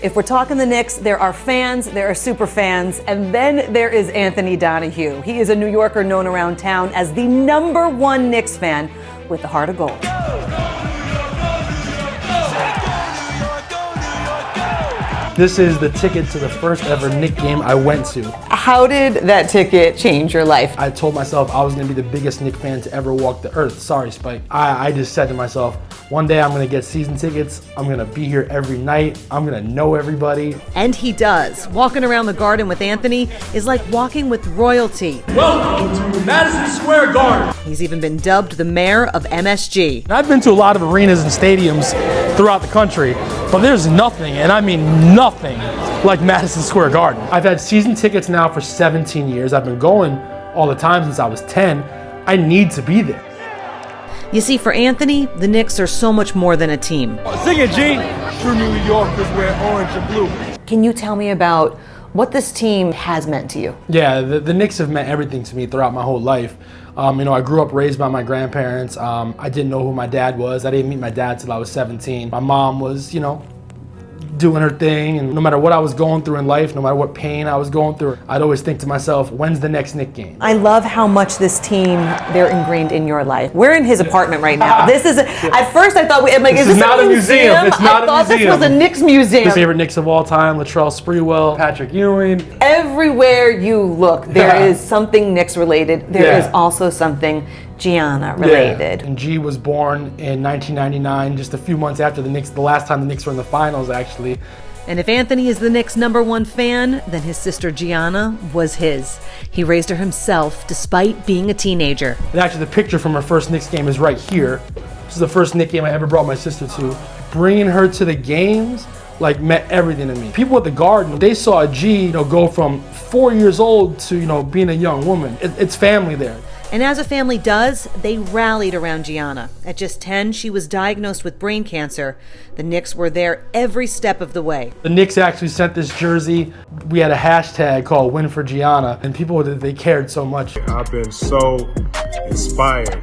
If we're talking the Knicks, there are fans, there are super fans, and then there is Anthony Donahue. He is a New Yorker known around town as the #1 Knicks fan with a heart of gold. This is the ticket to the first ever Knicks game I went to. How did that ticket change your life? I told myself I was gonna be the biggest Knicks fan to ever walk the earth. Sorry, Spike. I just said to myself, one day I'm gonna get season tickets. I'm gonna be here every night. I'm gonna know everybody. And he does. Walking around the Garden with Anthony is like walking with royalty. Welcome to Madison Square Garden. He's even been dubbed the mayor of MSG. I've been to a lot of arenas and stadiums throughout the country, but there's nothing, and I mean nothing, like Madison Square Garden. I've had season tickets now for 17 years. I've been going all the time since I was 10. I need to be there. You see, for Anthony, the Knicks are so much more than a team. Sing it, G. True New Yorkers wear orange and blue. Can you tell me about what this team has meant to you? Yeah, the Knicks have meant everything to me throughout my whole life. I grew up raised by my grandparents. I didn't know who my dad was. I didn't meet my dad till I was 17. My mom was, doing her thing, and no matter what I was going through in life, no matter what pain I was going through, I'd always think to myself, when's the next Knicks game? I love how much this team, they're ingrained in your life. We're in his apartment right now. This is, at first I thought, is this not a museum. It's not a museum. I thought this was a Knicks museum. My favorite Knicks of all time, Latrell Sprewell, Patrick Ewing. Everywhere you look, there is something Knicks related. There is also something Gianna related. Yeah. And G was born in 1999, just a few months after the last time the Knicks were in the finals, actually. And if Anthony is the Knicks' #1 fan, then his sister Gianna was his. He raised her himself despite being a teenager. And actually, the picture from her first Knicks game is right here. This is the first Knicks game I ever brought my sister to. Bringing her to the games meant everything to me. People at the Garden, they saw G, go from 4 years old to, being a young woman. It's family there. And as a family does, they rallied around Gianna. At just 10, she was diagnosed with brain cancer. The Knicks were there every step of the way. The Knicks actually sent this jersey. We had a hashtag called Win for Gianna, and people, they cared so much. I've been so inspired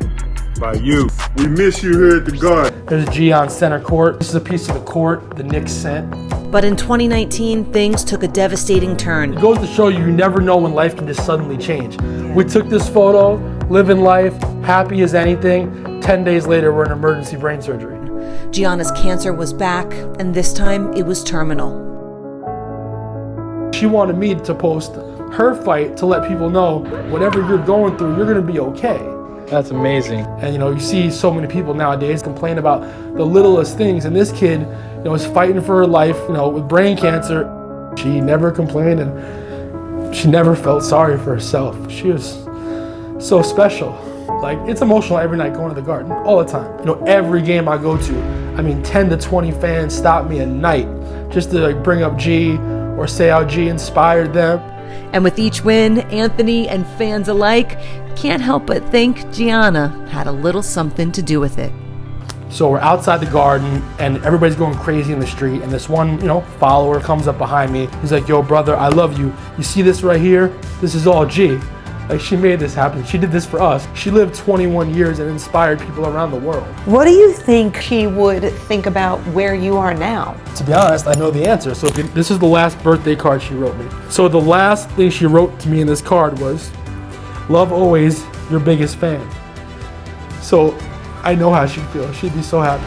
by you. We miss you here at the Garden. There's G on center court. This is a piece of the court the Knicks sent. But in 2019, things took a devastating turn. It goes to show you never know when life can just suddenly change. We took this photo, living life, happy as anything. 10 days later, we're in emergency brain surgery. Gianna's cancer was back, and this time it was terminal. She wanted me to post her fight to let people know whatever you're going through, you're gonna be okay. That's amazing. And you see so many people nowadays complain about the littlest things, and this kid, is fighting for her life, with brain cancer. She never complained, and she never felt sorry for herself. She was so special. It's emotional every night going to the Garden, all the time. Every game I go to, 10 to 20 fans stop me at night just to bring up G or say how G inspired them. And with each win, Anthony and fans alike can't help but think Gianna had a little something to do with it. So we're outside the Garden, and everybody's going crazy in the street, and this one, follower comes up behind me. He's like, yo, brother, I love you. You see this right here? This is all G. She made this happen. She did this for us. She lived 21 years and inspired people around the world. What do you think she would think about where you are now? To be honest, I know the answer. So this is the last birthday card she wrote me. So the last thing she wrote to me in this card was, love always, your biggest fan. So I know how she'd feel. She'd be so happy.